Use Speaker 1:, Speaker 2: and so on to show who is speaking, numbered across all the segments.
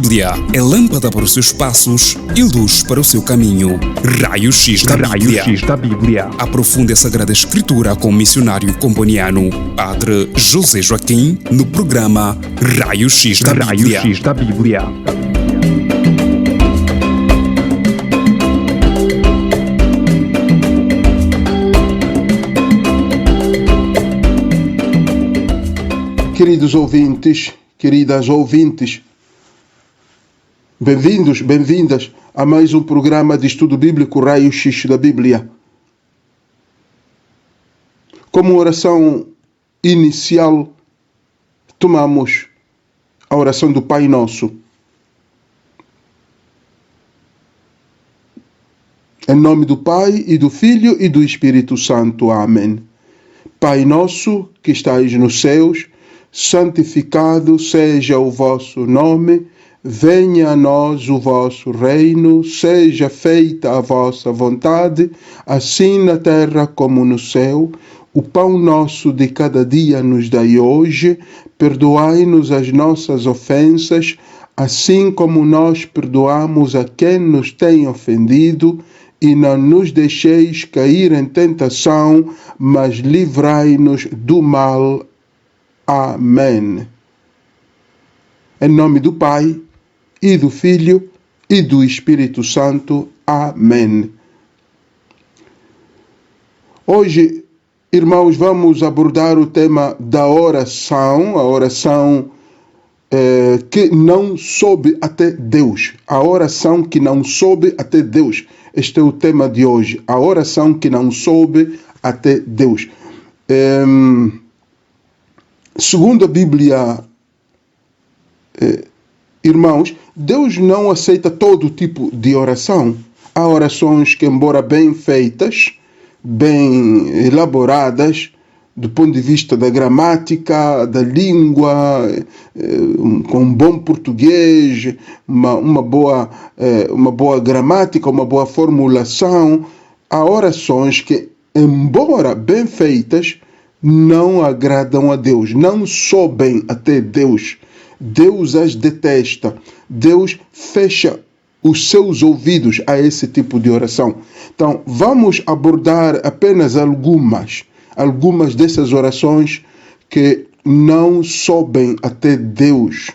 Speaker 1: Bíblia é lâmpada para os seus passos e luz para o seu caminho. Raio-X da Bíblia. Aprofunde a Sagrada Escritura com o missionário comboniano, Padre José Joaquim, no programa Raio-X da Bíblia.
Speaker 2: Queridos ouvintes, queridas ouvintes, bem-vindos, bem-vindas a mais um programa de estudo bíblico Raio-X da Bíblia. Como oração inicial, tomamos a oração do Pai Nosso. Em nome do Pai, e do Filho, e do Espírito Santo. Amém. Pai nosso, que estais nos céus, santificado seja o vosso nome, venha a nós o vosso reino, seja feita a vossa vontade, assim na terra como no céu. O pão nosso de cada dia nos dai hoje, perdoai-nos as nossas ofensas, assim como nós perdoamos a quem nos tem ofendido, e não nos deixeis cair em tentação, mas livrai-nos do mal. Amém. Em nome do Pai, e do Filho, e do Espírito Santo. Amém. Hoje, irmãos, vamos abordar o tema da oração, a oração que não sobe até Deus. A oração que não sobe até Deus. Este é o tema de hoje. A oração que não sobe até Deus. Segundo a Bíblia, irmãos, Deus não aceita todo tipo de oração. Há orações que, embora bem feitas, bem elaboradas, do ponto de vista da gramática, da língua, com um bom português, uma boa gramática, uma boa formulação, há orações que, embora bem feitas, não agradam a Deus, não sobem até Deus. Deus as detesta. Deus fecha os seus ouvidos a esse tipo de oração. Então, vamos abordar apenas algumas dessas orações que não sobem até Deus.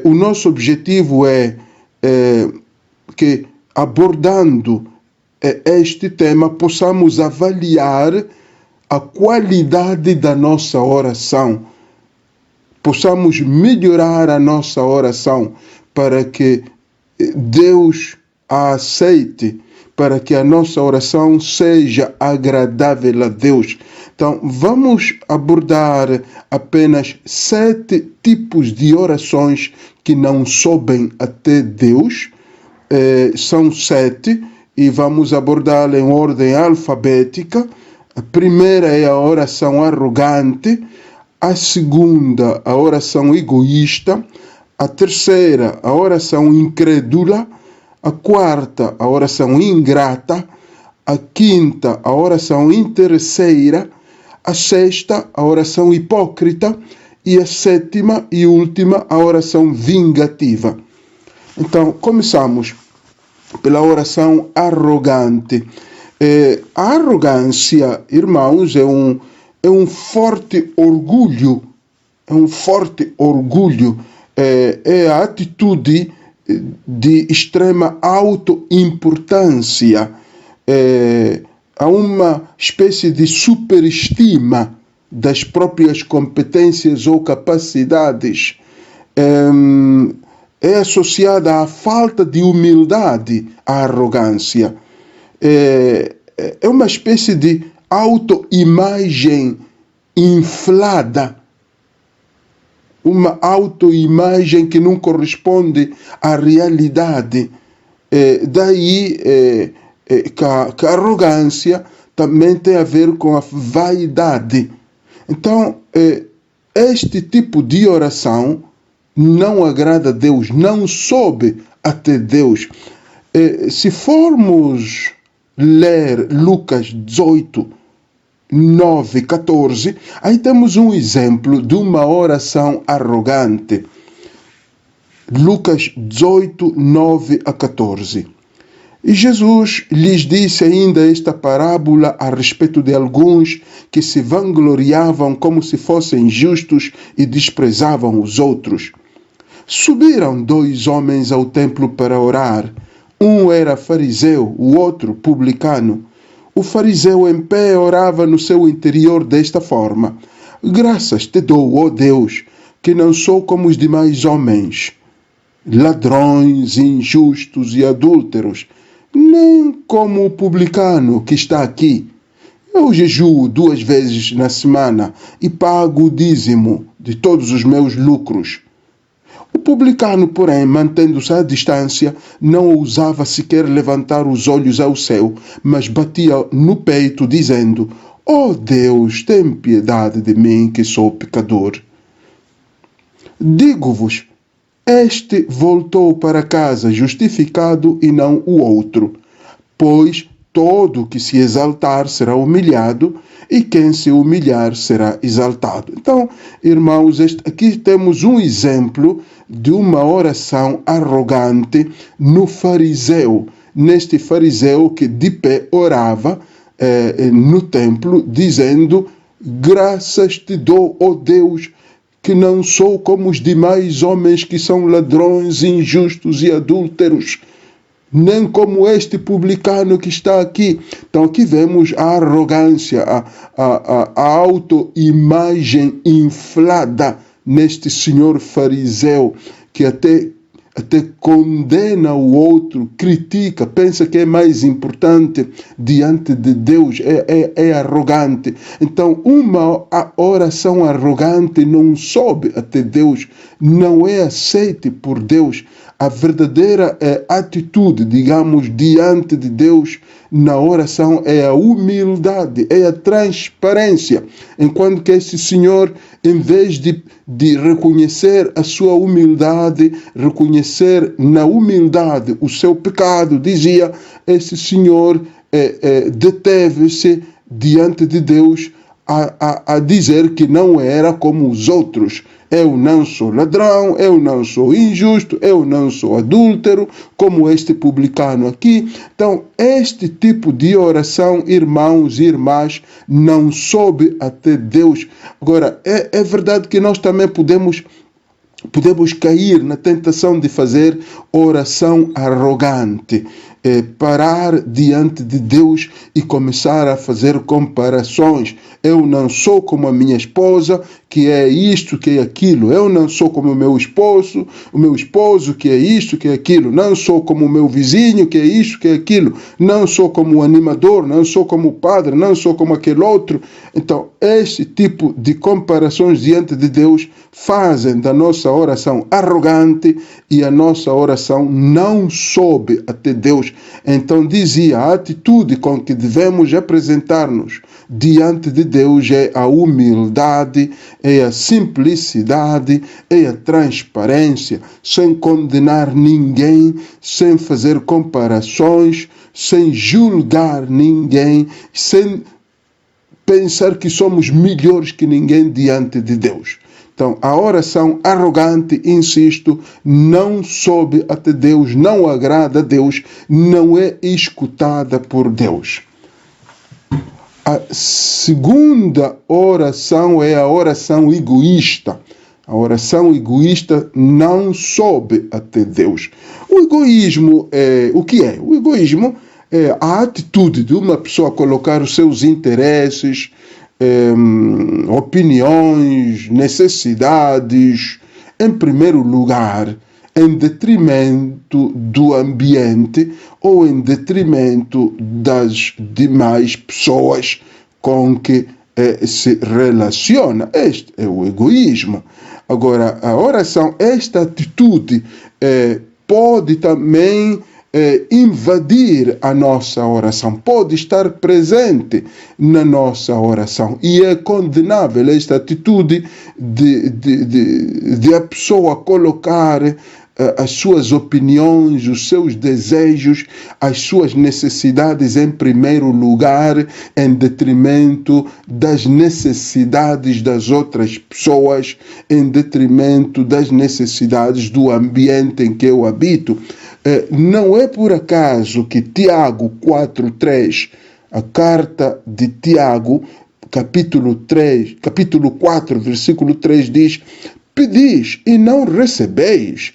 Speaker 2: O nosso objetivo é que, abordando este tema, possamos avaliar a qualidade da nossa oração, possamos melhorar a nossa oração para que Deus a aceite, para que a nossa oração seja agradável a Deus. Então, vamos abordar apenas 7 tipos de orações que não sobem até Deus. São 7 e vamos abordá-la em ordem alfabética. A primeira é a oração arrogante, a segunda, a oração egoísta, a terceira, a oração incrédula, a quarta, a oração ingrata, a quinta, a oração interesseira, a sexta, a oração hipócrita e a sétima e última, a oração vingativa. Então, começamos pela oração arrogante. A arrogância, irmãos, é um forte orgulho, é a atitude de extrema autoimportância, há uma espécie de superestima das próprias competências ou capacidades, é associada à falta de humildade, à arrogância. É uma espécie de autoimagem inflada, uma autoimagem que não corresponde à realidade. Daí que a arrogância também tem a ver com a vaidade. Então, este tipo de oração não agrada a Deus, não sobe até Deus. Se formos ler Lucas 18, 9, 14, aí temos um exemplo de uma oração arrogante. Lucas 18, 9 a 14. E Jesus lhes disse ainda esta parábola a respeito de alguns que se vangloriavam como se fossem justos e desprezavam os outros. Subiram 2 homens ao templo para orar. Um era fariseu, o outro publicano. O fariseu em pé orava no seu interior desta forma: Graças te dou, ó Deus, que não sou como os demais homens, ladrões, injustos e adúlteros, nem como o publicano que está aqui. Eu jejuo 2 vezes na semana e pago o dízimo de todos os meus lucros. O publicano, porém, mantendo-se à distância, não ousava sequer levantar os olhos ao céu, mas batia no peito, dizendo: Ó Deus, tem piedade de mim, que sou pecador. Digo-vos, este voltou para casa justificado e não o outro, pois todo que se exaltar será humilhado, e quem se humilhar será exaltado. Então, irmãos, aqui temos um exemplo de uma oração arrogante no fariseu. Neste fariseu que de pé orava no templo, dizendo: Graças te dou, ó Deus, que não sou como os demais homens que são ladrões, injustos e adúlteros, nem como este publicano que está aqui. Então aqui vemos a arrogância, a autoimagem inflada neste senhor fariseu, que até condena o outro, critica, pensa que é mais importante diante de Deus, é arrogante. Então, uma oração arrogante não sobe até Deus, não é aceite por Deus. A verdadeira atitude, digamos, diante de Deus na oração é a humildade, é a transparência. Enquanto que esse senhor, em vez de reconhecer a sua humildade, reconhecer na humildade o seu pecado, dizia, esse senhor deteve-se diante de Deus a dizer que não era como os outros. Eu não sou ladrão, eu não sou injusto, eu não sou adúltero, como este publicano aqui. Então, este tipo de oração, irmãos e irmãs, não sobe até Deus. Agora, é verdade que nós também podemos cair na tentação de fazer oração arrogante, parar diante de Deus e começar a fazer comparações. Eu não sou como a minha esposa, que é isto, que é aquilo. Eu não sou como o meu esposo, que é isto, que é aquilo. Não sou como o meu vizinho, que é isto, que é aquilo. Não sou como o animador, não sou como o padre, não sou como aquele outro. Então, este tipo de comparações diante de Deus fazem da nossa oração arrogante e a nossa oração não sobe até Deus. Então, dizia, a atitude com que devemos apresentar-nos diante de Deus é a humildade, é a simplicidade, é a transparência, sem condenar ninguém, sem fazer comparações, sem julgar ninguém, sem pensar que somos melhores que ninguém diante de Deus. Então, a oração arrogante, insisto, não sobe até Deus, não agrada a Deus, não é escutada por Deus. A segunda oração é a oração egoísta. A oração egoísta não sobe até Deus. O egoísmo o que é? O egoísmo é a atitude de uma pessoa colocar os seus interesses, opiniões, necessidades em primeiro lugar, em detrimento do ambiente ou em detrimento das demais pessoas com que se relaciona. Este é o egoísmo. Agora, a oração, esta atitude pode também invadir a nossa oração, pode estar presente na nossa oração, e é condenável esta atitude de a pessoa colocar as suas opiniões, os seus desejos, as suas necessidades em primeiro lugar, em detrimento das necessidades das outras pessoas, em detrimento das necessidades do ambiente em que eu habito. Não é por acaso que Tiago 4:3, a carta de Tiago, capítulo 4, versículo 3 diz: pedis e não recebeis,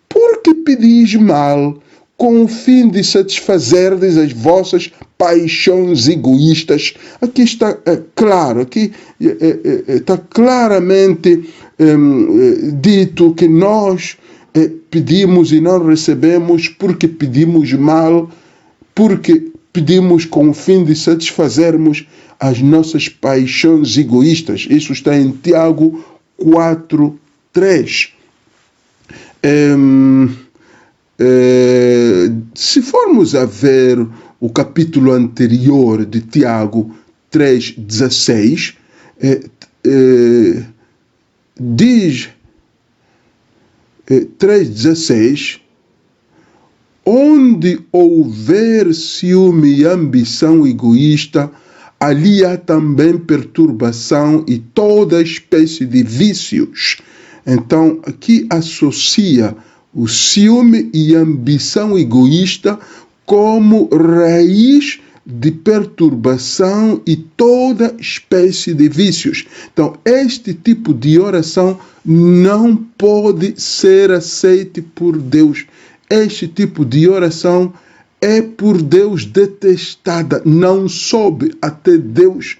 Speaker 2: porque pedis mal, com o fim de satisfazerdes as vossas paixões egoístas. Aqui está claro, aqui está claramente dito que nós pedimos e não recebemos porque pedimos mal, porque pedimos com o fim de satisfazermos as nossas paixões egoístas. Isso está em Tiago 4:3. Se formos a ver o capítulo anterior de Tiago 3:16, diz 3:16: onde houver ciúme e ambição egoísta, ali há também perturbação e toda espécie de vícios. Então, aqui associa o ciúme e a ambição egoísta como raiz de perturbação e toda espécie de vícios. Então, este tipo de oração não pode ser aceite por Deus. Este tipo de oração é por Deus detestada, não sobe até Deus.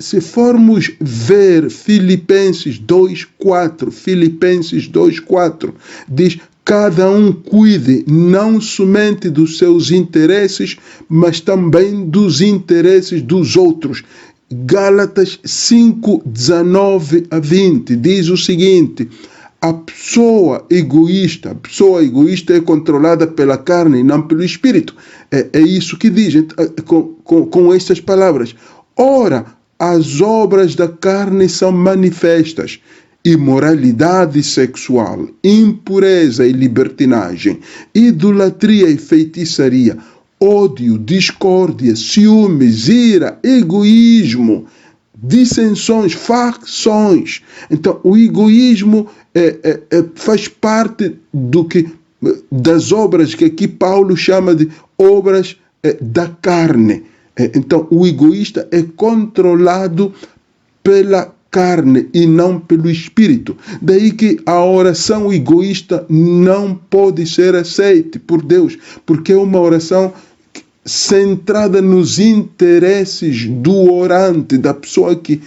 Speaker 2: Se formos ver Filipenses 2:4, diz: cada um cuide não somente dos seus interesses, mas também dos interesses dos outros. Gálatas 5:19-20 diz o seguinte: a pessoa egoísta é controlada pela carne e não pelo espírito. É isso que diz com estas palavras. Ora, as obras da carne são manifestas: imoralidade sexual, impureza e libertinagem, idolatria e feitiçaria, ódio, discórdia, ciúmes, ira, egoísmo, dissensões, facções. Então, o egoísmo faz parte das obras que aqui Paulo chama de obras da carne. Então, o egoísta é controlado pela carne e não pelo espírito. Daí que a oração egoísta não pode ser aceita por Deus, porque é uma oração centrada nos interesses do orante, da pessoa que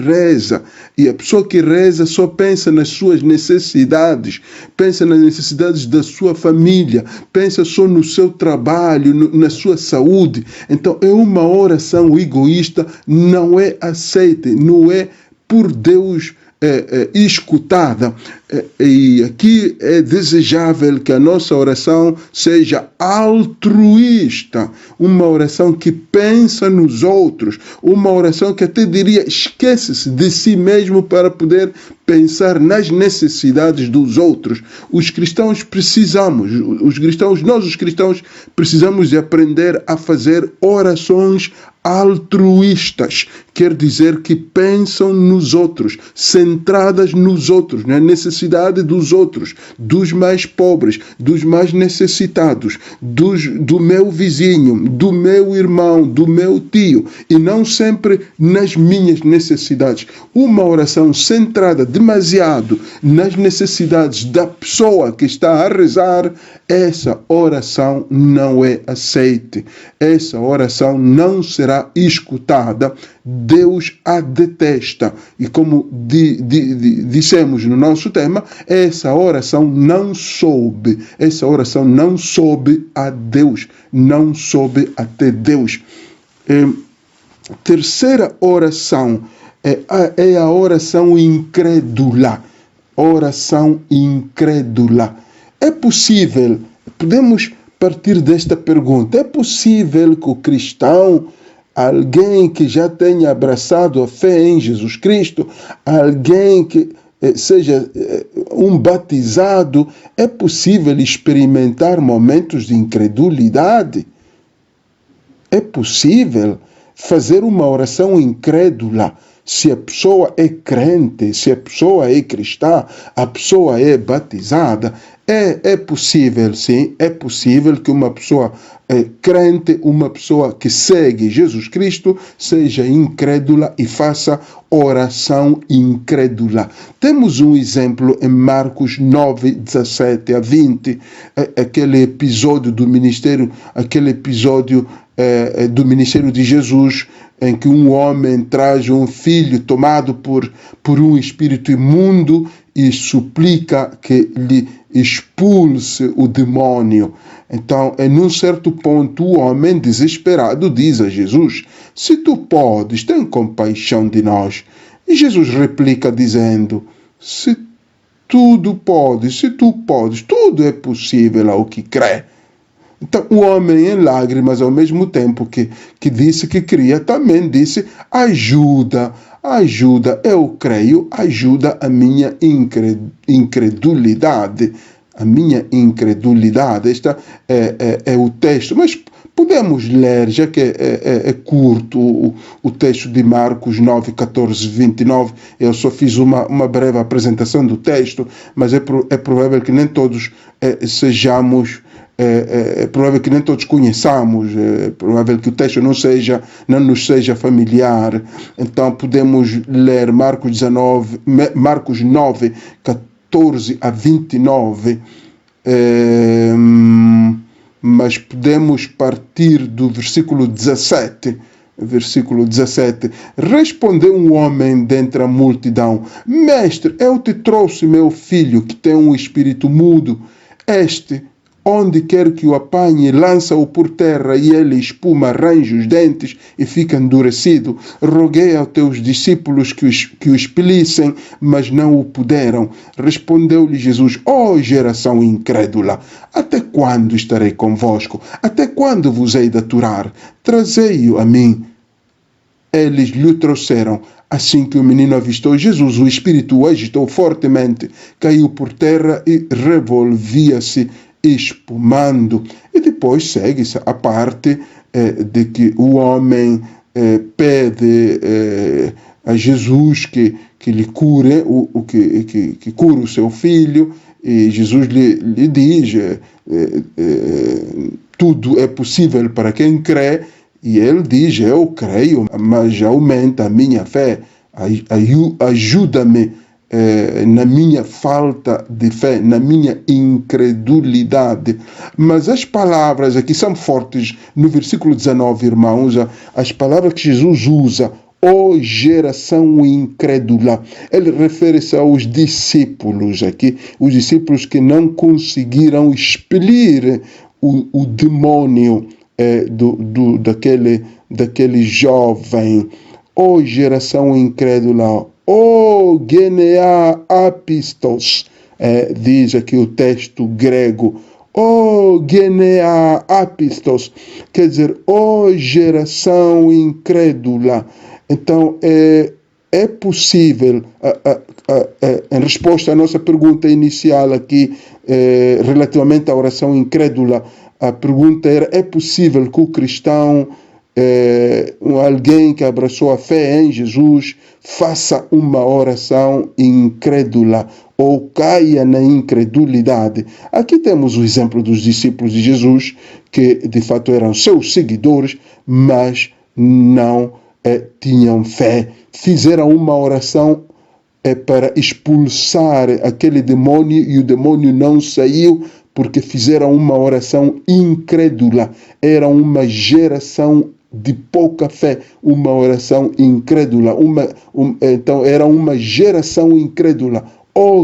Speaker 2: reza. E a pessoa que reza só pensa nas suas necessidades, pensa nas necessidades da sua família, pensa só no seu trabalho, na sua saúde. Então é uma oração egoísta, não é aceita, não é por Deus escutada. E aqui é desejável que a nossa oração seja altruísta, uma oração que pensa nos outros, uma oração que até diria esquece-se de si mesmo para poder pensar nas necessidades dos outros. Os cristãos nós os cristãos precisamos de aprender a fazer orações altruístas, quer dizer que pensam nos outros, centradas nos outros, na necessidade dos outros, dos mais pobres, dos mais necessitados, do meu vizinho, do meu irmão, do meu tio, e não sempre nas minhas necessidades. Uma oração centrada demasiado nas necessidades da pessoa que está a rezar, essa oração não é aceite. Essa oração não será escutada. Deus a detesta. E como dissemos no nosso tema, essa oração não soube. Essa oração não soube a Deus. Não soube até Deus. Terceira oração é a oração incrédula. Oração incrédula. É possível, podemos partir desta pergunta, é possível que o cristão, alguém que já tenha abraçado a fé em Jesus Cristo, alguém que seja um batizado, é possível experimentar momentos de incredulidade. É possível fazer uma oração incrédula. Se a pessoa é crente, se a pessoa é cristã, a pessoa é batizada, é possível, sim, é possível que uma pessoa crente, uma pessoa que segue Jesus Cristo, seja incrédula e faça oração incrédula. Temos um exemplo em Marcos 9, 17 a 20, aquele episódio do ministério, do ministério de Jesus, em que um homem traz um filho tomado por um espírito imundo e suplica que lhe expulse o demônio. Então, em um certo ponto, o homem desesperado diz a Jesus: se tu podes, tem compaixão de nós. E Jesus replica dizendo: se tu podes, tudo é possível ao que crê. Então, o homem em lágrimas, ao mesmo tempo que disse que cria, também disse: ajuda, eu creio, ajuda a minha incredulidade. A minha incredulidade. Este é o texto, mas podemos ler, já que é curto o texto de Marcos 9, 14, 29. Eu só fiz uma breve apresentação do texto, mas é provável que nem todos sejamos... É provável que nem todos conheçamos, é provável que o texto não nos seja familiar. Então podemos ler Marcos 9, 14 a 29, mas podemos partir do versículo 17. Respondeu um homem dentre a multidão: Mestre, eu te trouxe meu filho que tem um espírito mudo. Onde quer que o apanhe, lança-o por terra e ele espuma, arranja os dentes e fica endurecido. Roguei aos teus discípulos que o expelissem, mas não o puderam. Respondeu-lhe Jesus: geração incrédula, até quando estarei convosco? Até quando vos hei de aturar? Trazei-o a mim. Eles lhe trouxeram. Assim que o menino avistou Jesus, o espírito o agitou fortemente, caiu por terra e revolvia-se espumando. E depois segue-se a parte de que o homem pede a Jesus que lhe cure, que cure o seu filho, e Jesus lhe diz: tudo é possível para quem crê, e ele diz: eu creio, mas aumenta a minha fé, ajuda-me na minha falta de fé, na minha incredulidade. Mas as palavras aqui são fortes. No versículo 19, irmãos, as palavras que Jesus usa: geração incrédula. Ele refere-se aos discípulos aqui, os discípulos que não conseguiram expelir o demônio daquele jovem. Geração incrédula. Genea apistos, diz aqui o texto grego. Genea apistos, quer dizer, geração incrédula. Então, é possível, em resposta à nossa pergunta inicial aqui, relativamente à oração incrédula, a pergunta era: é possível que o cristão, alguém que abraçou a fé em Jesus, faça uma oração incrédula ou caia na incredulidade? Aqui temos o exemplo dos discípulos de Jesus, que de fato eram seus seguidores, mas não tinham fé. Fizeram uma oração para expulsar aquele demônio e o demônio não saiu, porque fizeram uma oração incrédula. Era uma geração de pouca fé, uma oração incrédula. Então era uma geração incrédula.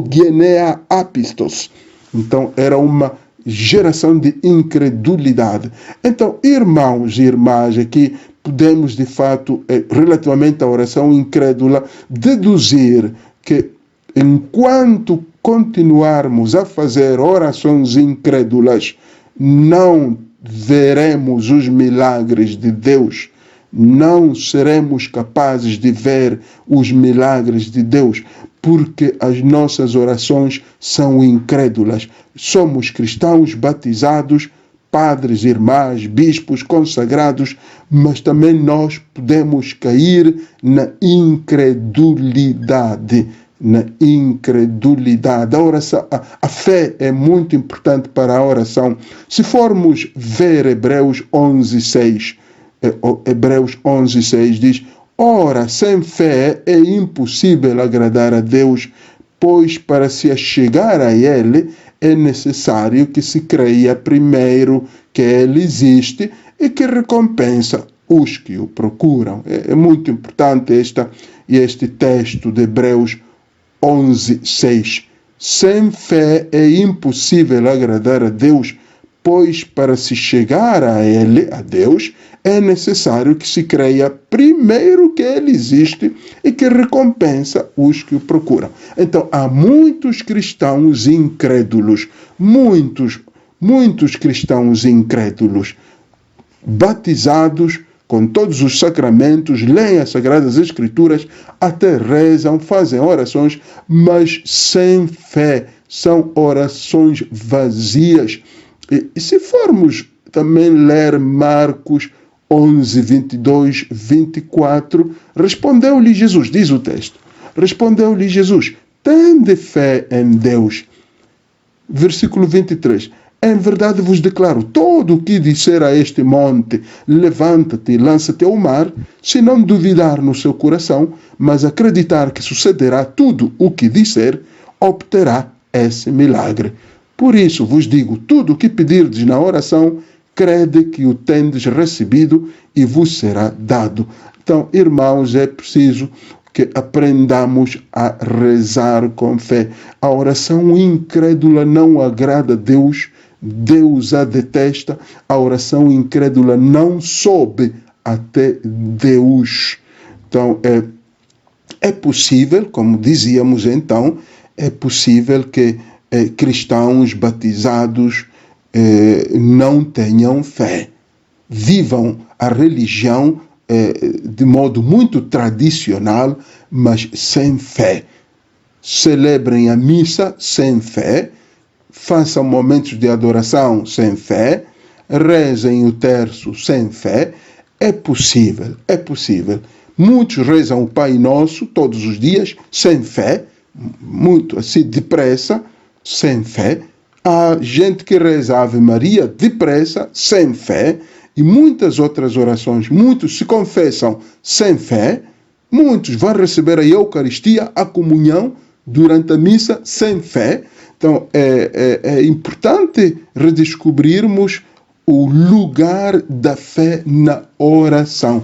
Speaker 2: Genea apistos. Então era uma geração de incredulidade. Então, irmãos e irmãs, aqui podemos de fato, relativamente à oração incrédula, deduzir que enquanto continuarmos a fazer orações incrédulas, não veremos os milagres de Deus, não seremos capazes de ver os milagres de Deus. porque as nossas orações são incrédulas. Somos cristãos batizados, padres, irmãs, bispos, consagrados, mas também nós podemos cair na incredulidade. Na incredulidade. A fé é muito importante para a oração. Se formos ver Hebreus 11:6, Hebreus 11:6 diz: ora, sem fé é impossível agradar a Deus, pois para se achegar a Ele é necessário que se creia primeiro que Ele existe e que recompensa os que o procuram. É muito importante este texto de Hebreus 11:6. Sem fé é impossível agradar a Deus, pois para se chegar a Ele, a Deus, é necessário que se creia primeiro que Ele existe e que recompensa os que o procuram. Então, há muitos cristãos incrédulos, muitos cristãos incrédulos, batizados com todos os sacramentos, leem as Sagradas Escrituras, até rezam, fazem orações, mas sem fé. São orações vazias. E se formos também ler Marcos 11, 22, 24, respondeu-lhe Jesus, diz o texto, respondeu-lhe Jesus: tende fé em Deus. Versículo 23. Em verdade vos declaro, todo o que disser a este monte, levanta-te e lança-te ao mar, se não duvidar no seu coração, mas acreditar que sucederá tudo o que disser, obterá esse milagre. Por isso vos digo, tudo o que pedirdes na oração, crede que o tendes recebido e vos será dado. Então, irmãos, é preciso que aprendamos a rezar com fé. A oração incrédula não agrada a Deus, Deus a detesta. A oração incrédula não sobe até Deus. Então, é possível, como dizíamos então, é possível que cristãos batizados não tenham fé. Vivam a religião de modo muito tradicional, mas sem fé. Celebrem a missa sem fé, façam momentos de adoração sem fé, rezem o terço sem fé. É possível, é possível. Muitos rezam o Pai Nosso todos os dias sem fé, muito assim depressa, sem fé. Há gente que reza a Ave Maria depressa, sem fé, e muitas outras orações. Muitos se confessam sem fé, muitos vão receber a Eucaristia, a comunhão, durante a missa, sem fé. Então, é importante redescobrirmos o lugar da fé na oração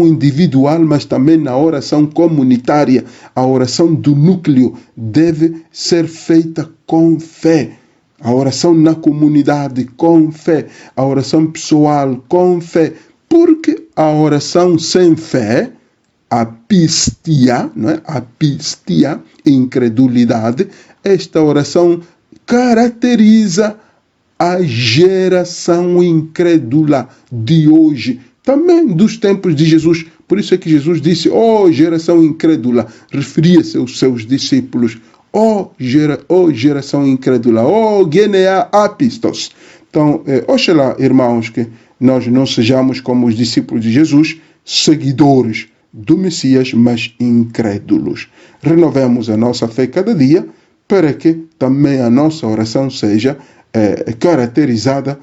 Speaker 2: individual, mas também na oração comunitária. A oração do núcleo deve ser feita com fé. A oração na comunidade com fé. A oração pessoal com fé. Porque a oração sem fé, a pistia, não é? A pistia, incredulidade, esta oração caracteriza a geração incrédula de hoje, também dos tempos de Jesus. Por isso é que Jesus disse: ó geração incrédula, referia-se aos seus discípulos. Ó geração incrédula, ó genea apistos. Então, oxalá, irmãos, que nós não sejamos como os discípulos de Jesus, seguidores do Messias, mas incrédulos. Renovemos a nossa fé cada dia, para que também a nossa oração seja caracterizada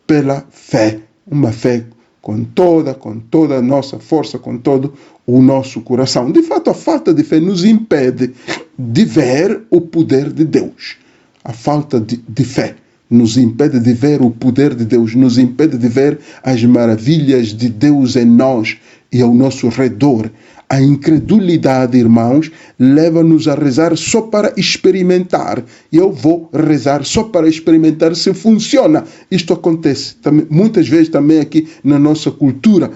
Speaker 2: pela fé. Uma fé com toda a nossa força, com todo o nosso coração. De fato, a falta de fé nos impede de ver o poder de Deus. A falta de fé nos impede de ver o poder de Deus, nos impede de ver as maravilhas de Deus em nós e ao nosso redor. A incredulidade, irmãos, leva-nos a rezar só para experimentar. E eu vou rezar só para experimentar se funciona. Isto acontece também, muitas vezes também aqui na nossa cultura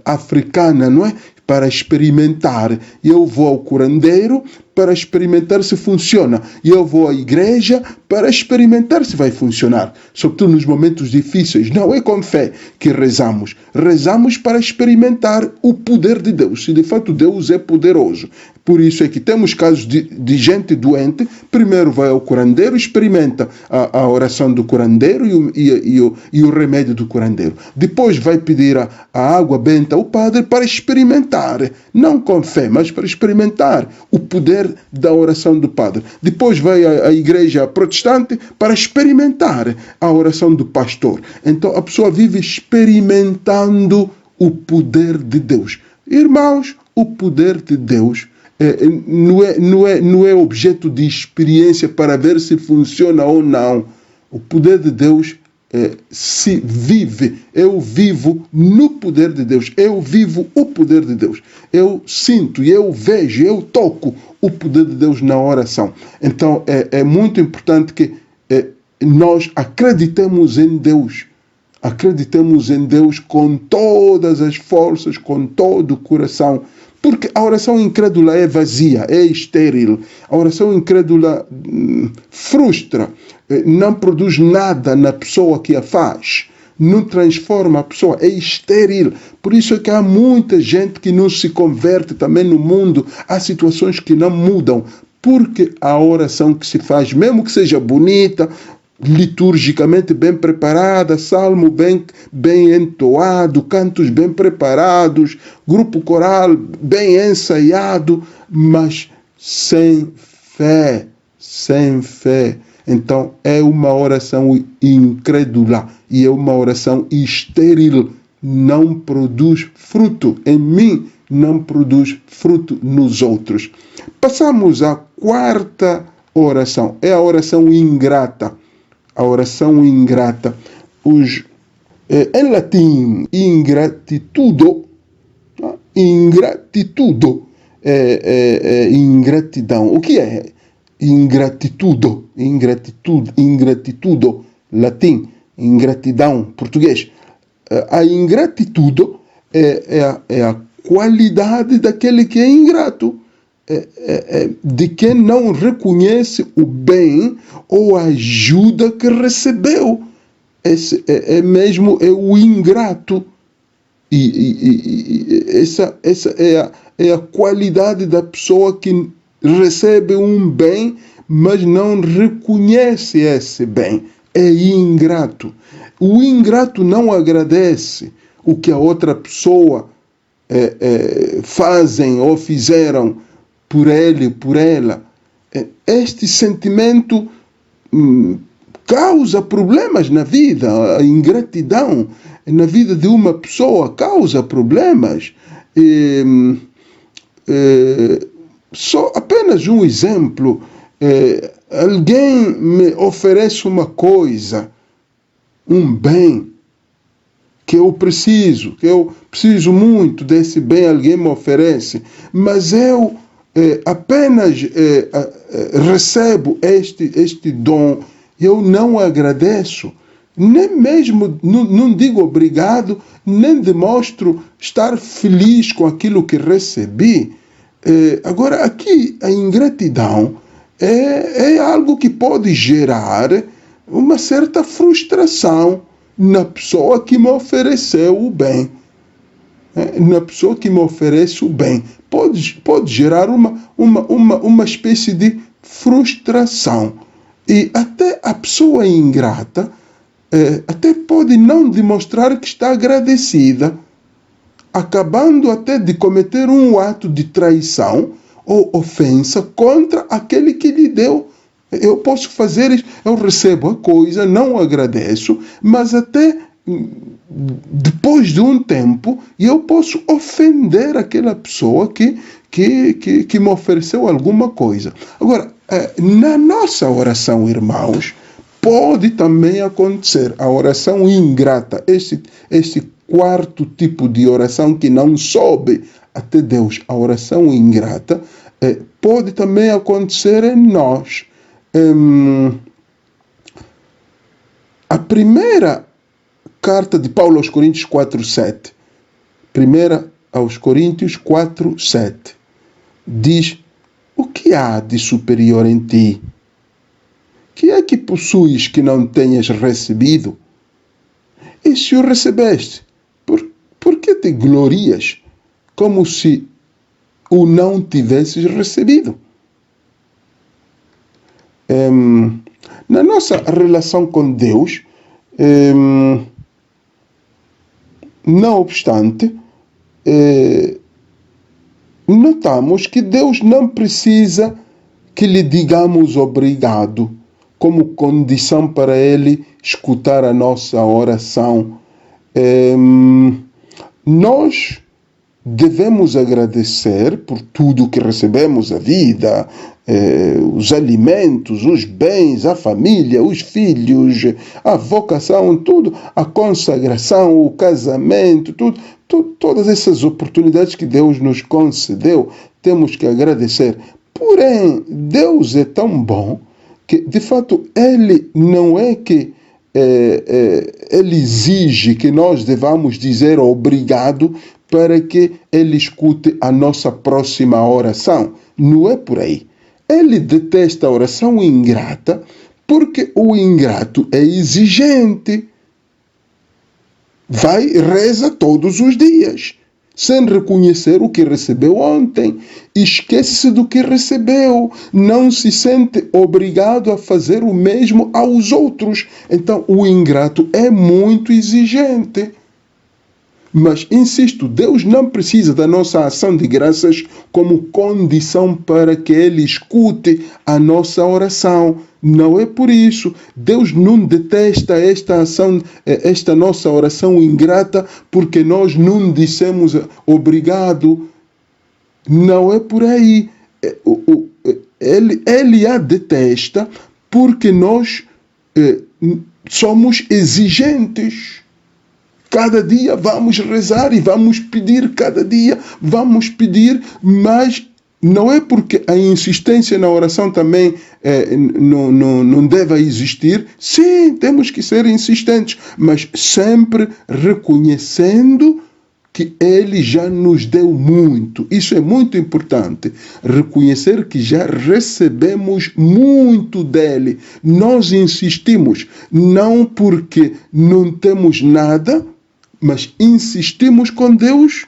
Speaker 2: africana, não é? Para experimentar. Eu vou ao curandeiro para experimentar se funciona. E eu vou à igreja para experimentar se vai funcionar. Sobretudo nos momentos difíceis. Não é com fé que rezamos. Rezamos para experimentar o poder de Deus. Se de fato Deus é poderoso. Por isso é que temos casos de gente doente. Primeiro vai ao curandeiro, experimenta a oração do curandeiro e o remédio do curandeiro. Depois vai pedir a água benta ao padre para experimentar. Não com fé, mas para experimentar o poder da oração do padre. Depois vai à igreja protestante para experimentar a oração do pastor. Então a pessoa vive experimentando o poder de Deus. Irmãos, o poder de Deus não é objeto de experiência para ver se funciona ou não. O poder de Deus se vive. Eu vivo no poder de Deus. Eu vivo o poder de Deus. Eu sinto, eu vejo, eu toco o poder de Deus na oração. Então é muito importante que nós acreditemos em Deus. Acreditemos em Deus com todas as forças, com todo o coração. Porque a oração incrédula é vazia, é estéril. A oração incrédula frustra, não produz nada na pessoa que a faz. Não transforma a pessoa, é estéril. Por isso é que há muita gente que não se converte também no mundo. Há situações que não mudam. Porque a oração que se faz, mesmo que seja bonita, liturgicamente bem preparada, salmo bem entoado, cantos bem preparados, grupo coral bem ensaiado, mas sem fé. Então é uma oração incrédula e é uma oração estéril, não produz fruto em mim, não produz fruto nos outros. Passamos à quarta oração, é a oração ingrata. A oração ingrata. Em latim, ingratitudo é ingratidão. O que é ingratitudo? Ingratitudo, latim, ingratidão, português. A ingratitudo é a qualidade daquele que é ingrato. De quem não reconhece o bem ou a ajuda que recebeu. Esse é o ingrato. Essa é a qualidade da pessoa que recebe um bem, mas não reconhece esse bem. É ingrato. O ingrato não agradece o que a outra pessoa fazem ou fizeram por ele, por ela. Este sentimento causa problemas na vida. A ingratidão na vida de uma pessoa causa problemas. Só apenas um exemplo. Alguém me oferece uma coisa, um bem, que eu preciso muito desse bem, alguém me oferece, mas eu apenas recebo este dom, eu não agradeço, nem mesmo, não digo obrigado, nem demonstro estar feliz com aquilo que recebi. Agora, aqui, a ingratidão é algo que pode gerar uma certa frustração na pessoa que me ofereceu o bem. Na pessoa que me oferece o bem. Pode gerar uma espécie de frustração. E até a pessoa ingrata até pode não demonstrar que está agradecida, acabando até de cometer um ato de traição ou ofensa contra aquele que lhe deu. Eu posso fazer isso, eu recebo a coisa, não agradeço, mas até depois de um tempo eu posso ofender aquela pessoa que me ofereceu alguma coisa. Agora, na nossa oração, irmãos, pode também acontecer a oração ingrata, este quarto tipo de oração que não sobe até Deus, a oração ingrata, pode também acontecer em nós. A primeira carta de Paulo aos Coríntios 4:7, primeira aos Coríntios 4:7, diz: o que que há de superior em ti? Que é que possuis que não tenhas recebido? E se o recebeste, por que te glorias como se o não tivesses recebido? Na nossa relação com Deus, não obstante, notamos que Deus não precisa que lhe digamos obrigado como condição para Ele escutar a nossa oração. Nós devemos agradecer por tudo que recebemos, a vida, os alimentos, os bens, a família, os filhos, a vocação, tudo, a consagração, o casamento, todas essas oportunidades que Deus nos concedeu, temos que agradecer. Porém, Deus é tão bom que, de fato, Ele não é que Ele exige que nós devamos dizer obrigado para que Ele escute a nossa próxima oração. Não é por aí. Ele detesta a oração ingrata porque o ingrato é exigente. Vai e reza todos os dias, sem reconhecer o que recebeu ontem. Esquece-se do que recebeu. Não se sente obrigado a fazer o mesmo aos outros. Então, o ingrato é muito exigente. Mas, insisto, Deus não precisa da nossa ação de graças como condição para que Ele escute a nossa oração. Não é por isso. Deus não detesta esta ação, esta nossa oração ingrata, porque nós não dissemos obrigado. Não é por aí. Ele a detesta porque nós somos exigentes. Cada dia vamos rezar e vamos pedir, cada dia vamos pedir, mas não é porque a insistência na oração também não deve existir. Sim, temos que ser insistentes, mas sempre reconhecendo que Ele já nos deu muito. Isso é muito importante. Reconhecer que já recebemos muito dEle. Nós insistimos, não porque não temos nada, mas insistimos com Deus,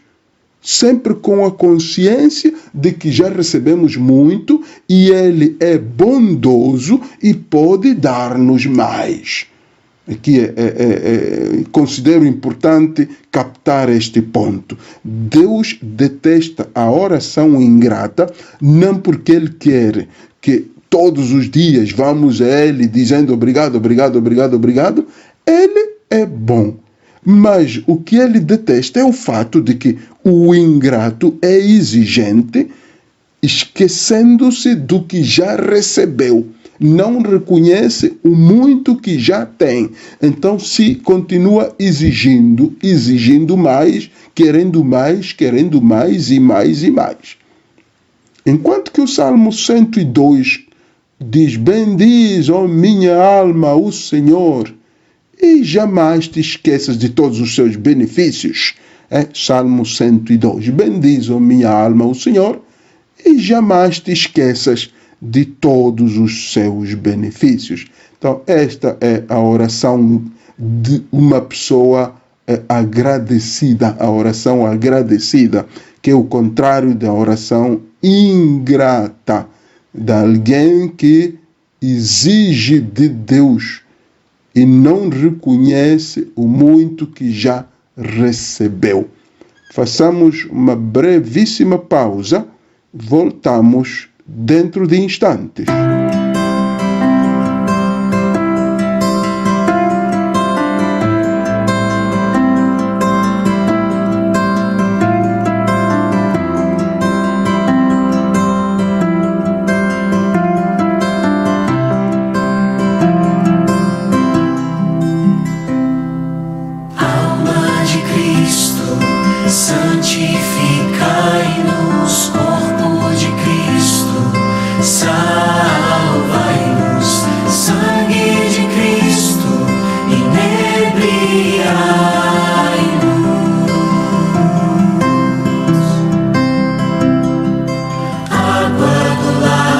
Speaker 2: sempre com a consciência de que já recebemos muito e Ele é bondoso e pode dar-nos mais. Aqui considero importante captar este ponto. Deus detesta a oração ingrata, não porque Ele quer que todos os dias vamos a Ele dizendo obrigado, obrigado, obrigado, obrigado. Ele é bom. Mas o que Ele detesta é o fato de que o ingrato é exigente, esquecendo-se do que já recebeu. Não reconhece o muito que já tem. Então, se continua exigindo mais e mais e mais. Enquanto que o Salmo 102 diz: bendiz, ó minha alma, o Senhor, e jamais te esqueças de todos os seus benefícios. Salmo 102. Bendiz, ó minha alma, o Senhor, e jamais te esqueças de todos os seus benefícios. Então, esta é a oração de uma pessoa agradecida, a oração agradecida, que é o contrário da oração ingrata, de alguém que exige de Deus e não reconhece o muito que já recebeu. Façamos uma brevíssima pausa, voltamos dentro de instantes.
Speaker 3: Santificai-nos, corpo de Cristo, salvai-nos, sangue de Cristo, inebriai-nos. Água do lar.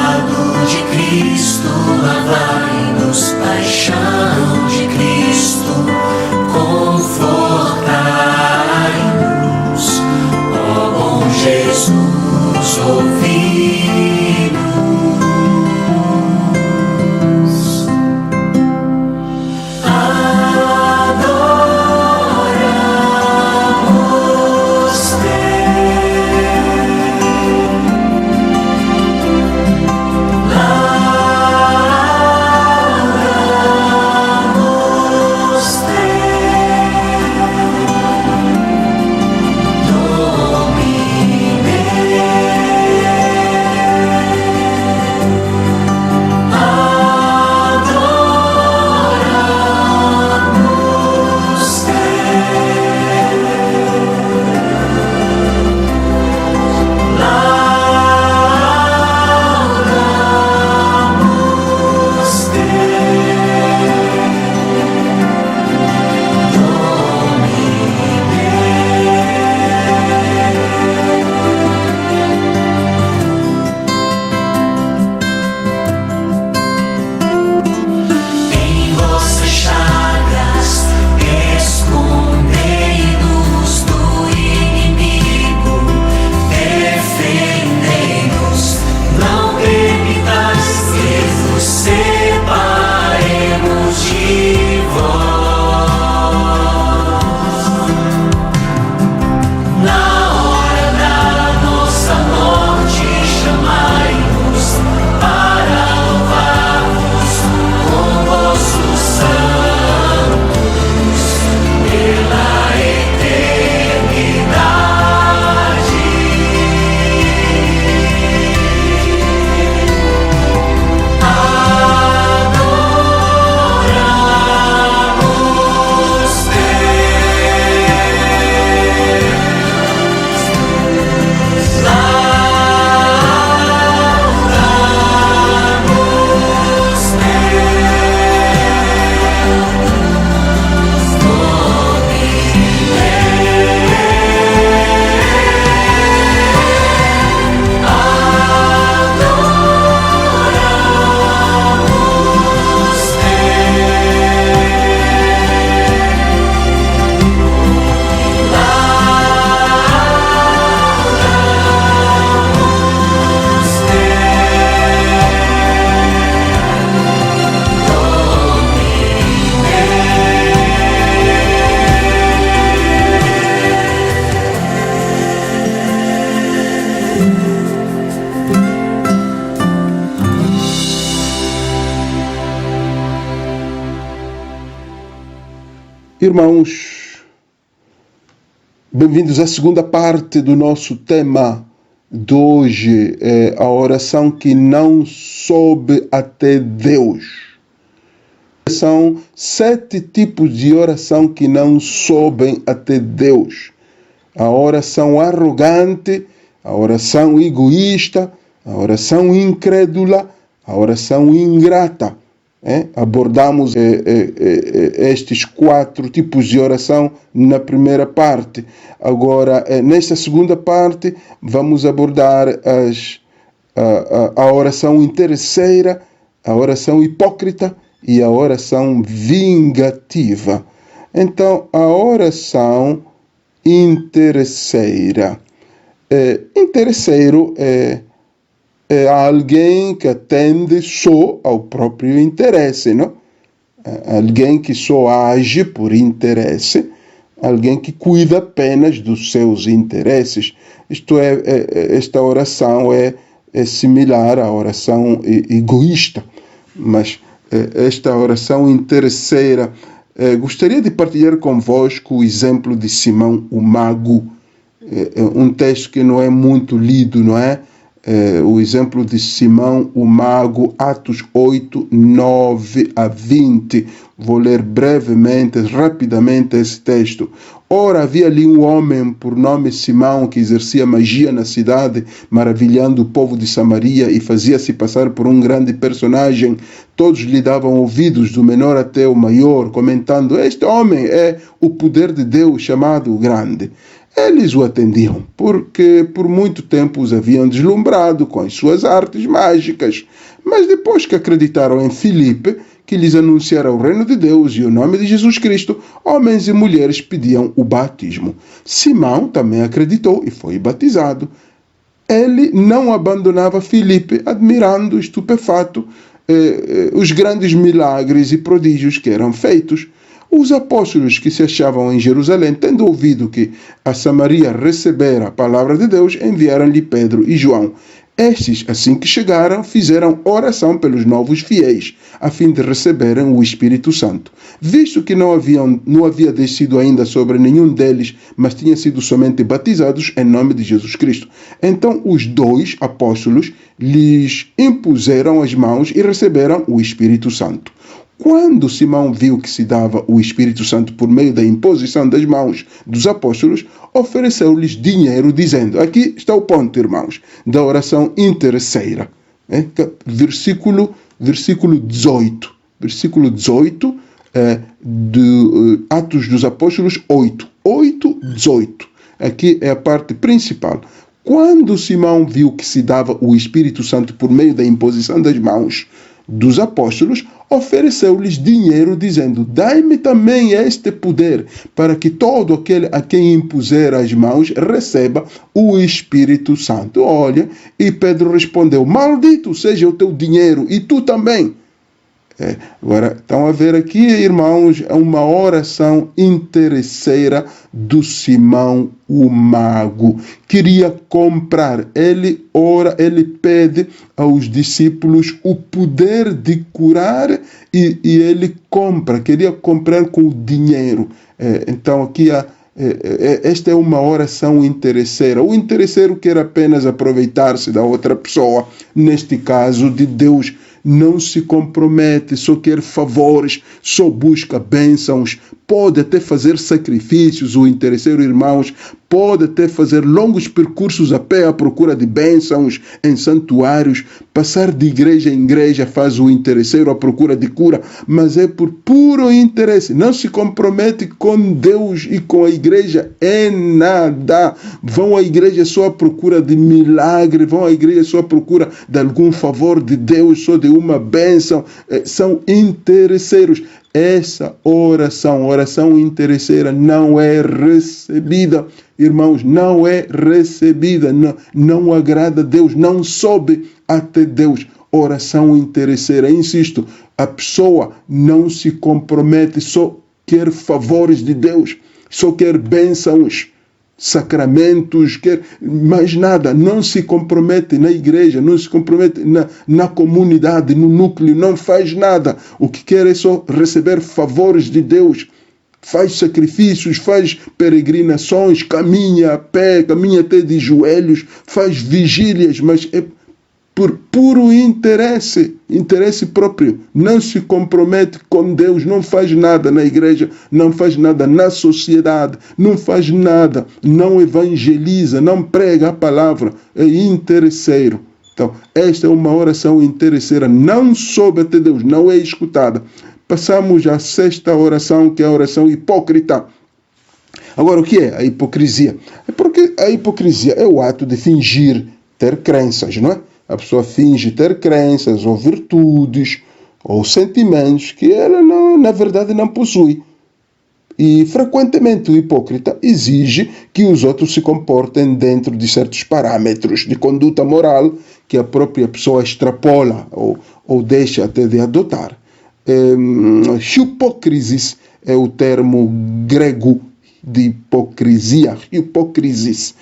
Speaker 2: Irmãos, bem-vindos à segunda parte do nosso tema de hoje, a oração que não sobe até Deus. São 7 tipos de oração que não sobem até Deus. A oração arrogante, a oração egoísta, a oração incrédula, a oração ingrata. Abordamos estes 4 tipos de oração na primeira parte. Agora, nesta segunda parte, vamos abordar a oração interesseira, a oração hipócrita e a oração vingativa. Então, a oração interesseira. Interesseiro é alguém que atende só ao próprio interesse, não? Alguém que só age por interesse, alguém que cuida apenas dos seus interesses. Esta oração é similar à oração egoísta, mas esta oração interesseira, gostaria de partilhar convosco o exemplo de Simão o Mago, um texto que não é muito lido, não é? O exemplo de Simão o Mago, Atos 8, 9 a 20. Vou ler brevemente, rapidamente esse texto. Ora, havia ali um homem por nome Simão que exercia magia na cidade, maravilhando o povo de Samaria e fazia-se passar por um grande personagem. Todos lhe davam ouvidos, do menor até o maior, comentando: este homem é o poder de Deus chamado Grande. Eles o atendiam, porque por muito tempo os haviam deslumbrado com as suas artes mágicas. Mas depois que acreditaram em Filipe, que lhes anunciara o reino de Deus e o nome de Jesus Cristo, homens e mulheres pediam o batismo. Simão também acreditou e foi batizado. Ele não abandonava Filipe, admirando, estupefato, os grandes milagres e prodígios que eram feitos. Os apóstolos que se achavam em Jerusalém, tendo ouvido que a Samaria recebera a palavra de Deus, enviaram-lhe Pedro e João. Estes, assim que chegaram, fizeram oração pelos novos fiéis, a fim de receberem o Espírito Santo. Visto que não havia descido ainda sobre nenhum deles, mas tinham sido somente batizados em nome de Jesus Cristo. Então os 2 apóstolos lhes impuseram as mãos e receberam o Espírito Santo. Quando Simão viu que se dava o Espírito Santo por meio da imposição das mãos dos apóstolos, ofereceu-lhes dinheiro, dizendo: aqui está o ponto, irmãos, da oração interesseira. Versículo 18. Versículo 18 de Atos dos Apóstolos 8. 8, 18. Aqui é a parte principal. Quando Simão viu que se dava o Espírito Santo por meio da imposição das mãos dos apóstolos, ofereceu-lhes dinheiro, dizendo: dai-me também este poder, para que todo aquele a quem impuser as mãos receba o Espírito Santo. Olha, e Pedro respondeu: maldito seja o teu dinheiro, e tu também. Agora, estão a ver aqui, irmãos, uma oração interesseira do Simão o Mago. Queria comprar. Ele ora, ele pede aos discípulos o poder de curar e ele compra. Queria comprar com o dinheiro. Então, aqui esta é uma oração interesseira. O interesseiro quer apenas aproveitar-se da outra pessoa, neste caso de Deus. Não se compromete, só quer favores, só busca bênçãos, pode até fazer sacrifícios, o interesseiro, irmãos, pode até fazer longos percursos a pé à procura de bênçãos em santuários, passar de igreja em igreja faz o interesseiro à procura de cura, mas é por puro interesse, não se compromete com Deus e com a igreja em nada. Vão à igreja só à procura de milagre, vão à igreja só à procura de algum favor de Deus, só de uma bênção, são interesseiros. Essa oração interesseira não é recebida, irmãos, não é recebida, não agrada a Deus, não sobe até Deus. Oração interesseira, insisto, a pessoa não se compromete, só quer favores de Deus, só quer bênçãos, sacramentos, quer mais nada, não se compromete na igreja, não se compromete na comunidade, no núcleo, não faz nada. O que quer é só receber favores de Deus. faz sacrifícios, faz peregrinações, caminha a pé, caminha até de joelhos, faz vigílias, mas é por puro interesse próprio. Não se compromete com Deus, não faz nada na igreja, não faz nada na sociedade, não faz nada, não evangeliza, não prega a palavra, é interesseiro. Então, esta é uma oração interesseira, não sobe até Deus, não é escutada. Passamos à sexta oração, que é a oração hipócrita. Agora, o que é a hipocrisia? É porque a hipocrisia é o ato de fingir ter crenças, não é? A pessoa finge ter crenças ou virtudes ou sentimentos que ela, na verdade, não possui. E, frequentemente, o hipócrita exige que os outros se comportem dentro de certos parâmetros de conduta moral que a própria pessoa extrapola ou deixa até de adotar. Hypocrisis é o termo grego de hipocrisia, hypocrisis,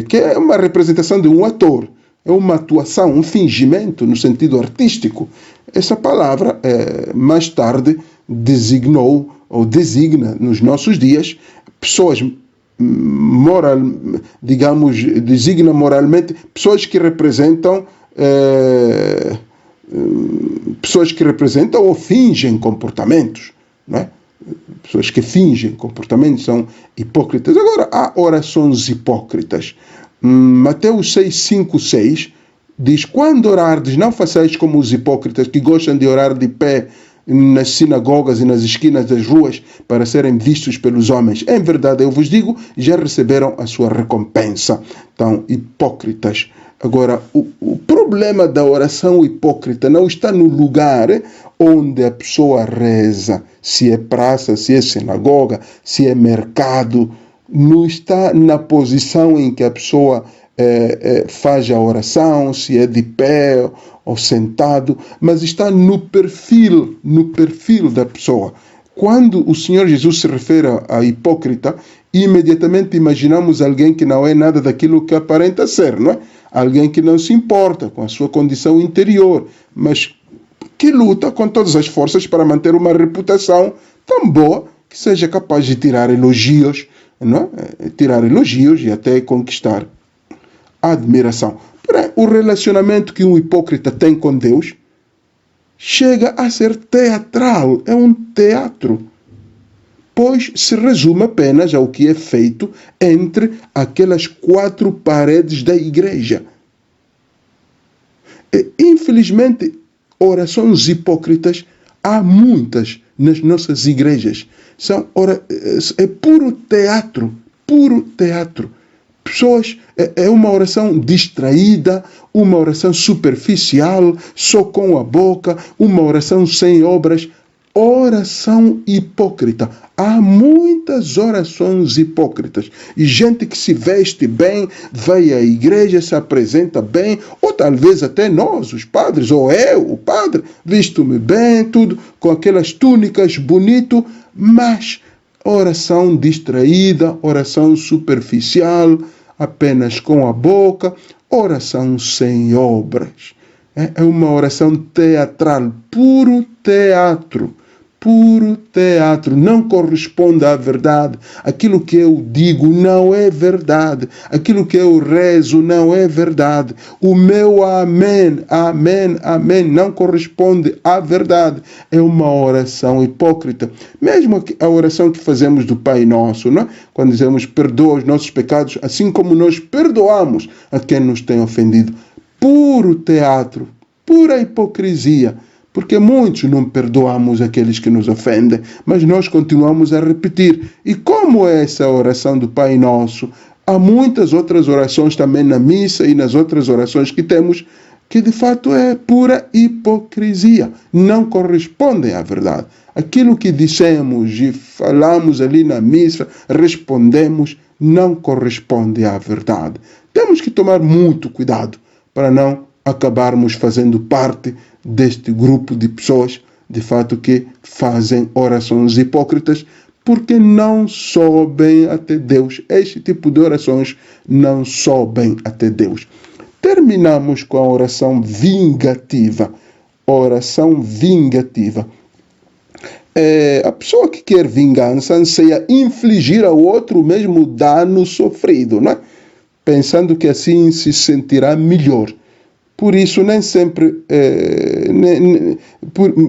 Speaker 2: que é uma representação de um ator. É uma atuação, um fingimento no sentido artístico. Essa palavra, mais tarde, designou ou designa nos nossos dias pessoas designa moralmente pessoas que representam ou fingem comportamentos, não é? Pessoas que fingem comportamentos são hipócritas. Agora, há orações hipócritas. Mateus 6:5-6 diz: quando orardes, não façais como os hipócritas que gostam de orar de pé nas sinagogas e nas esquinas das ruas para serem vistos pelos homens. Em verdade, eu vos digo, já receberam a sua recompensa. Então, hipócritas. Agora, o problema da oração hipócrita não está no lugar onde a pessoa reza, se é praça, se é sinagoga, se é mercado. Não está na posição em que a pessoa faz a oração, se é de pé ou sentado, mas está no perfil da pessoa. Quando o Senhor Jesus se refere a hipócrita, imediatamente imaginamos alguém que não é nada daquilo que aparenta ser, não é? Alguém que não se importa com a sua condição interior, mas que luta com todas as forças para manter uma reputação tão boa que seja capaz de tirar elogios, não é? Tirar elogios e até conquistar a admiração. Porém, o relacionamento que um hipócrita tem com Deus chega a ser teatral, é um teatro, pois se resume apenas ao que é feito entre aquelas quatro paredes da igreja. Infelizmente, orações hipócritas há muitas nas nossas igrejas. É puro teatro, puro teatro. Pessoas, é uma oração distraída, uma oração superficial, só com a boca, uma oração sem obras. Oração hipócrita. Há muitas orações hipócritas. E gente que se veste bem, vai à igreja, se apresenta bem, ou talvez até nós, os padres, ou eu, o padre, visto-me bem, tudo, com aquelas túnicas bonito, mas oração distraída, oração superficial, apenas com a boca, oração sem obras. É uma oração teatral, puro teatro. Puro teatro, não corresponde à verdade. Aquilo que eu digo não é verdade. Aquilo que eu rezo não é verdade. O meu amém, amém, amém, não corresponde à verdade. É uma oração hipócrita. Mesmo a oração que fazemos do Pai Nosso, não é? Quando dizemos perdoa os nossos pecados, assim como nós perdoamos a quem nos tem ofendido. Puro teatro, pura hipocrisia. Porque muitos não perdoamos aqueles que nos ofendem, mas nós continuamos a repetir. E como é essa oração do Pai Nosso? Há muitas outras orações também na missa e nas outras orações que temos, que de fato é pura hipocrisia. Não correspondem à verdade. Aquilo que dissemos e falamos ali na missa, respondemos, não corresponde à verdade. Temos que tomar muito cuidado para não acabarmos fazendo parte deste grupo de pessoas, de fato, que fazem orações hipócritas, porque não sobem até Deus. Este tipo de orações não sobem até Deus. Terminamos com a oração vingativa. Oração vingativa. A pessoa que quer vingança anseia infligir ao outro o mesmo dano sofrido, não é? Pensando que assim se sentirá melhor. Por isso nem sempre,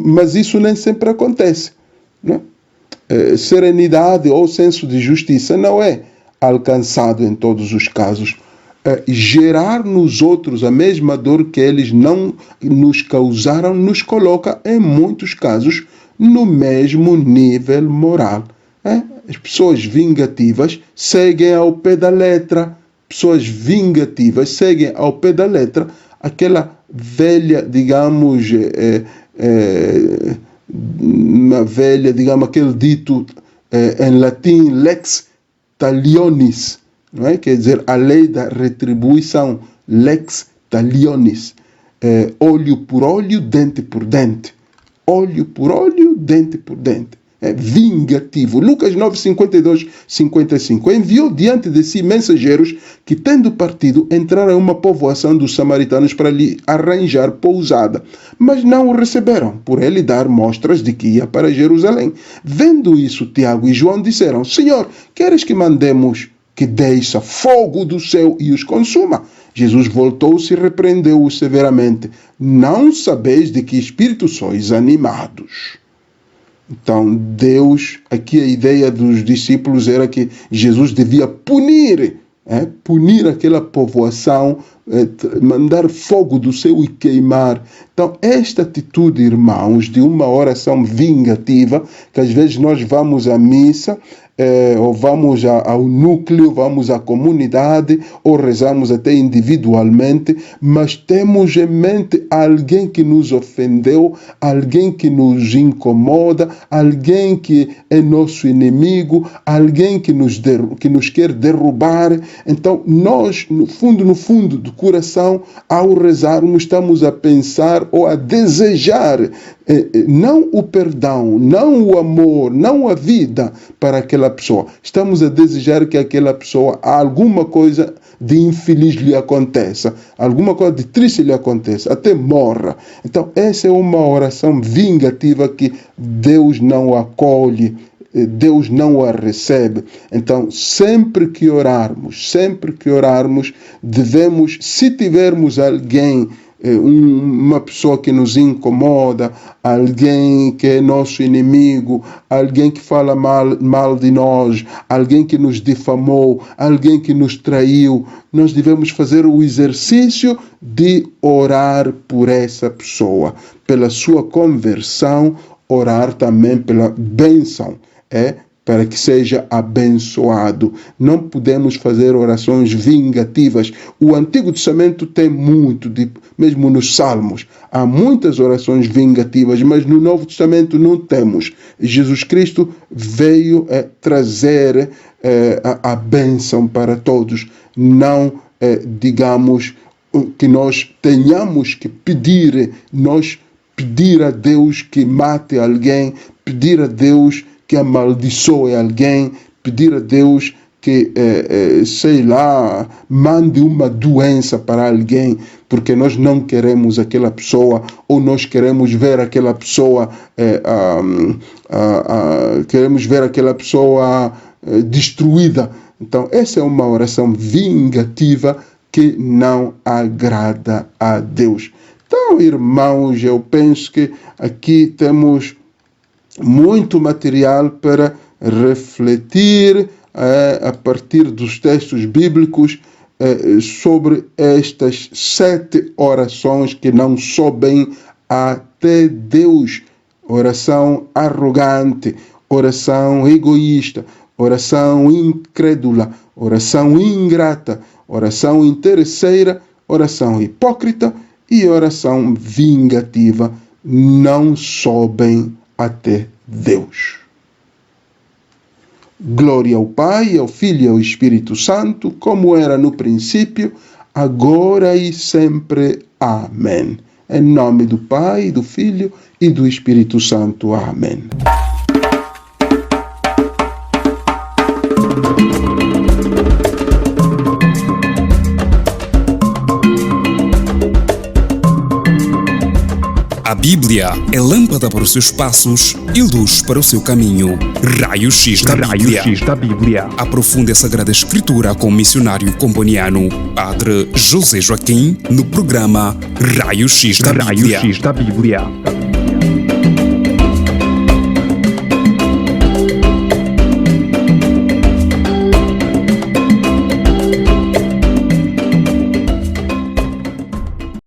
Speaker 2: mas isso nem sempre acontece, não é? Serenidade ou senso de justiça não é alcançado em todos os casos. Gerar nos outros a mesma dor que eles não nos causaram nos coloca, em muitos casos, no mesmo nível moral. As pessoas vingativas seguem ao pé da letra. Pessoas vingativas seguem ao pé da letra aquela velha, digamos, aquele dito em latim, lex talionis, não é? Quer dizer, a lei da retribuição, lex talionis, olho por olho, dente por dente, olho por olho, dente por dente. Vingativo. Lucas 9, 52, 55. Enviou diante de si mensageiros que, tendo partido, entraram em uma povoação dos samaritanos para lhe arranjar pousada, mas não o receberam, por ele dar mostras de que ia para Jerusalém. Vendo isso, Tiago e João disseram: Senhor, queres que mandemos que desça fogo do céu e os consuma? Jesus voltou-se e repreendeu-os severamente: Não sabeis de que espírito sois animados? Então, Deus, aqui a ideia dos discípulos era que Jesus devia punir aquela povoação, mandar fogo do céu e queimar. Então, esta atitude, irmãos, de uma oração vingativa, que às vezes nós vamos à missa, ou vamos ao núcleo, vamos à comunidade, ou rezamos até individualmente, mas temos em mente alguém que nos ofendeu, alguém que nos incomoda, alguém que é nosso inimigo, alguém que nos quer derrubar. Então, nós, no fundo do coração, ao rezarmos, estamos a pensar ou a desejar não o perdão, não o amor, não a vida para aquela pessoa. Estamos a desejar que aquela pessoa, alguma coisa de infeliz lhe aconteça, alguma coisa de triste lhe aconteça, até morra. Então, essa é uma oração vingativa que Deus não acolhe, Deus não a recebe. Então, sempre que orarmos, devemos, se tivermos alguém, uma pessoa que nos incomoda, alguém que é nosso inimigo, alguém que fala mal de nós, alguém que nos difamou, alguém que nos traiu, nós devemos fazer o exercício de orar por essa pessoa, pela sua conversão, orar também pela bênção, para que seja abençoado. Não podemos fazer orações vingativas. O Antigo Testamento tem muito, mesmo nos Salmos, há muitas orações vingativas, mas no Novo Testamento não temos. Jesus Cristo veio trazer a bênção para todos. Não, digamos, que nós tenhamos que pedir a Deus que mate alguém, pedir a Deus que amaldiçoe alguém, pedir a Deus que, mande uma doença para alguém, porque nós não queremos aquela pessoa, ou nós queremos ver aquela pessoa, destruída. Então, essa é uma oração vingativa que não agrada a Deus. Então, irmãos, eu penso que aqui temos muito material para refletir a partir dos textos bíblicos sobre estas 7 orações que não sobem até Deus. Oração arrogante, oração egoísta, oração incrédula, oração ingrata, oração interesseira, oração hipócrita e oração vingativa não sobem até Deus. Glória ao Pai, ao Filho e ao Espírito Santo, como era no princípio, agora e sempre. Amém. Em nome do Pai, do Filho e do Espírito Santo. Amém.
Speaker 1: A Bíblia é lâmpada para os seus passos e luz para o seu caminho. Raio-X da Bíblia. Aprofunde a Sagrada Escritura com o missionário comboniano, Padre José Joaquim, no programa Raio-X da Bíblia.